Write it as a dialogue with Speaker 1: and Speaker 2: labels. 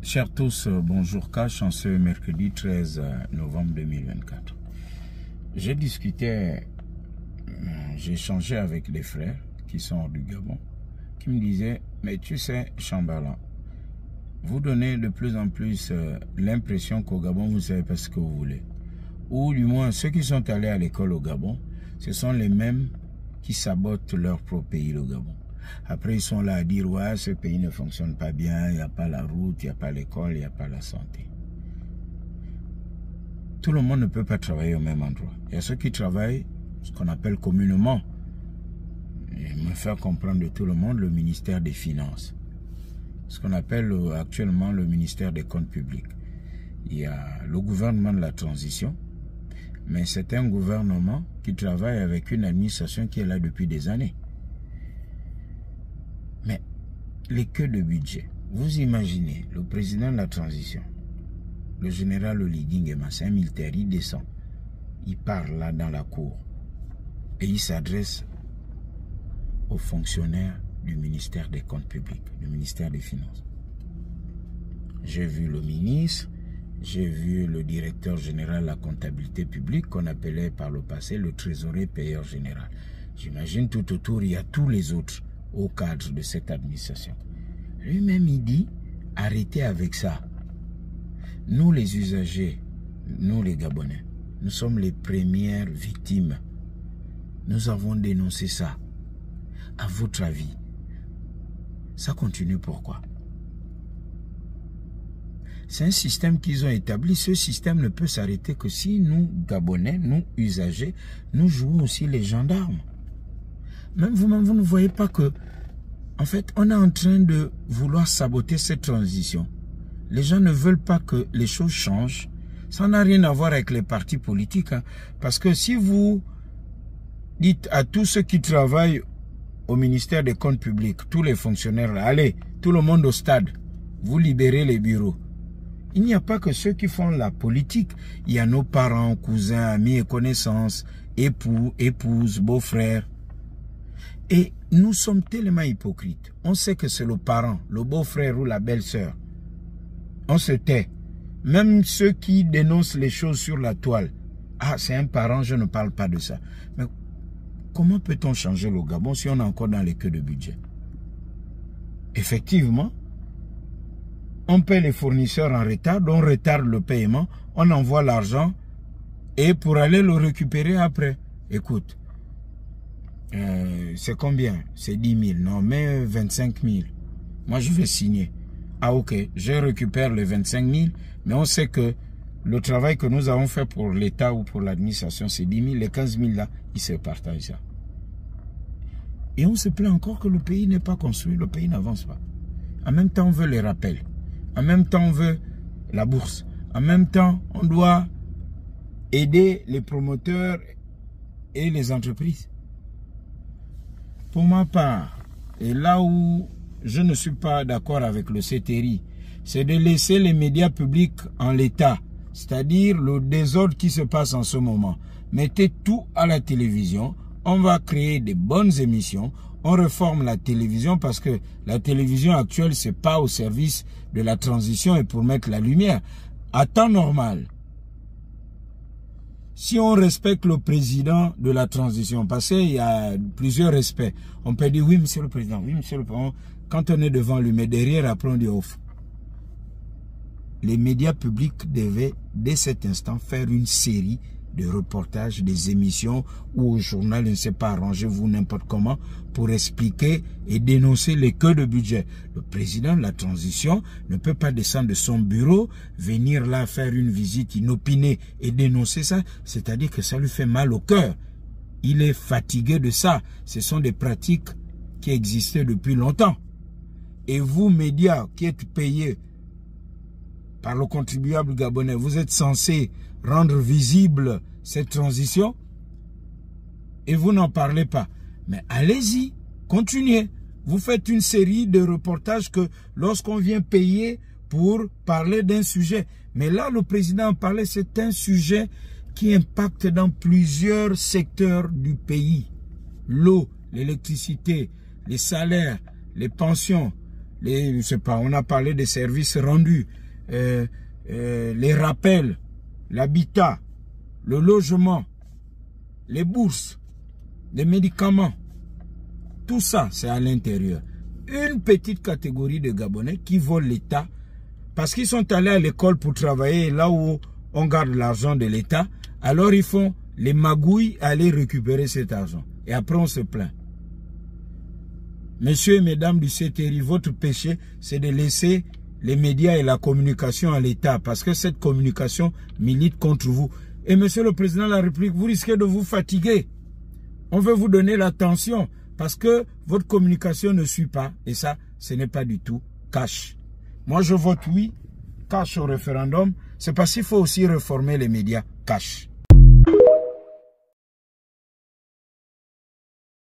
Speaker 1: Chers tous, bonjour Cash, en ce mercredi 13 novembre 2024. J'ai échangé avec des frères qui sont hors du Gabon, qui me disaient, mais tu sais, Chamberlain, vous donnez de plus en plus l'impression qu'au Gabon, vous ne savez pas ce que vous voulez. Ou du moins, ceux qui sont allés à l'école au Gabon, ce sont les mêmes qui sabotent leur propre pays, le Gabon. Après, ils sont là à dire, ouais, ce pays ne fonctionne pas bien, il n'y a pas la route, il n'y a pas l'école, il n'y a pas la santé. Tout le monde ne peut pas travailler au même endroit. Il y a ceux qui travaillent, ce qu'on appelle communément, et me faire comprendre de tout le monde, le ministère des Finances. Ce qu'on appelle actuellement le ministère des Comptes publics. Il y a le gouvernement de la transition, mais c'est un gouvernement qui travaille avec une administration qui est là depuis des années. Mais les queues de budget, vous imaginez le président de la transition, le général Oligui Nguema, c'est un militaire, il descend, il parle là dans la cour et il s'adresse aux fonctionnaires du ministère des Comptes publics, du ministère des Finances. J'ai vu le ministre, j'ai vu le directeur général de la comptabilité publique qu'on appelait par le passé le trésorier payeur général. J'imagine tout autour, il y a tous les autres au cadre de cette administration. Lui-même, il dit, arrêtez avec ça. Nous, les usagers, nous, les Gabonais, nous sommes les premières victimes. Nous avons dénoncé ça. À votre avis, ça continue pourquoi? C'est un système qu'ils ont établi. Ce système ne peut s'arrêter que si nous, Gabonais, nous, usagers, nous jouons aussi les gendarmes. Même vous-même, vous ne voyez pas que, en fait, on est en train de vouloir saboter cette transition. Les gens ne veulent pas que les choses changent. Ça n'a rien à voir avec les partis politiques. Hein. Parce que si vous dites à tous ceux qui travaillent au ministère des Comptes publics, tous les fonctionnaires, là, allez, tout le monde au stade, vous libérez les bureaux. Il n'y a pas que ceux qui font la politique. Il y a nos parents, cousins, amis et connaissances, époux, épouses, beaux-frères. Et nous sommes tellement hypocrites. On sait que c'est le parent, le beau-frère ou la belle-sœur. On se tait. Même ceux qui dénoncent les choses sur la toile. Ah, c'est un parent, je ne parle pas de ça. Mais comment peut-on changer le Gabon si on est encore dans les queues de budget? Effectivement, on paie les fournisseurs en retard, on retarde le paiement, on envoie l'argent et pour aller le récupérer après. Écoute, c'est combien? C'est 10 000. Non, mais 25 000. Moi, je vais signer. Ah, ok, je récupère les 25 000, mais on sait que le travail que nous avons fait pour l'État ou pour l'administration, c'est 10 000. Les 15 000 là, ils se partagent ça. Et on se plaint encore que le pays n'est pas construit, le pays n'avance pas. En même temps, on veut les rappels. En même temps, on veut la bourse. En même temps, on doit aider les promoteurs et les entreprises. Pour ma part, et là où je ne suis pas d'accord avec le CTRI, c'est de laisser les médias publics en l'état, c'est-à-dire le désordre qui se passe en ce moment. Mettez tout à la télévision, on va créer des bonnes émissions, on réforme la télévision parce que la télévision actuelle, c'est pas au service de la transition et pour mettre la lumière. À temps normal, si on respecte le président de la transition, parce qu'il y a plusieurs respects, on peut dire oui, monsieur le président, oui, monsieur le président, quand on est devant lui, mais derrière, après, on dit off. Les médias publics devaient, dès cet instant, faire une série de reportages, des émissions, ou au journal, je ne sais pas, arrangez-vous n'importe comment, pour expliquer et dénoncer les queues de budget. Le président de la transition ne peut pas descendre de son bureau, venir là faire une visite inopinée et dénoncer ça, c'est-à-dire que ça lui fait mal au cœur. Il est fatigué de ça. Ce sont des pratiques qui existaient depuis longtemps. Et vous, médias, qui êtes payés par le contribuable gabonais, vous êtes censés rendre visible cette transition et vous n'en parlez pas. Mais allez-y, continuez. Vous faites une série de reportages que lorsqu'on vient payer pour parler d'un sujet. Mais là, le président en parlait, c'est un sujet qui impacte dans plusieurs secteurs du pays. L'eau, l'électricité, les salaires, les pensions, je sais pas, on a parlé des services rendus, les rappels, l'habitat, le logement, les bourses, les médicaments. Tout ça, c'est à l'intérieur. Une petite catégorie de Gabonais qui volent l'État parce qu'ils sont allés à l'école pour travailler là où on garde l'argent de l'État. Alors ils font les magouilles à aller récupérer cet argent. Et après on se plaint. Messieurs et mesdames du CTRI, votre péché, c'est de laisser les médias et la communication à l'État. Parce que cette communication milite contre vous. Et monsieur le président de la République, vous risquez de vous fatiguer. On veut vous donner l'attention parce que votre communication ne suit pas. Et ça, ce n'est pas du tout cash. Moi, je vote oui, cash au référendum. C'est parce qu'il faut aussi réformer les médias cash.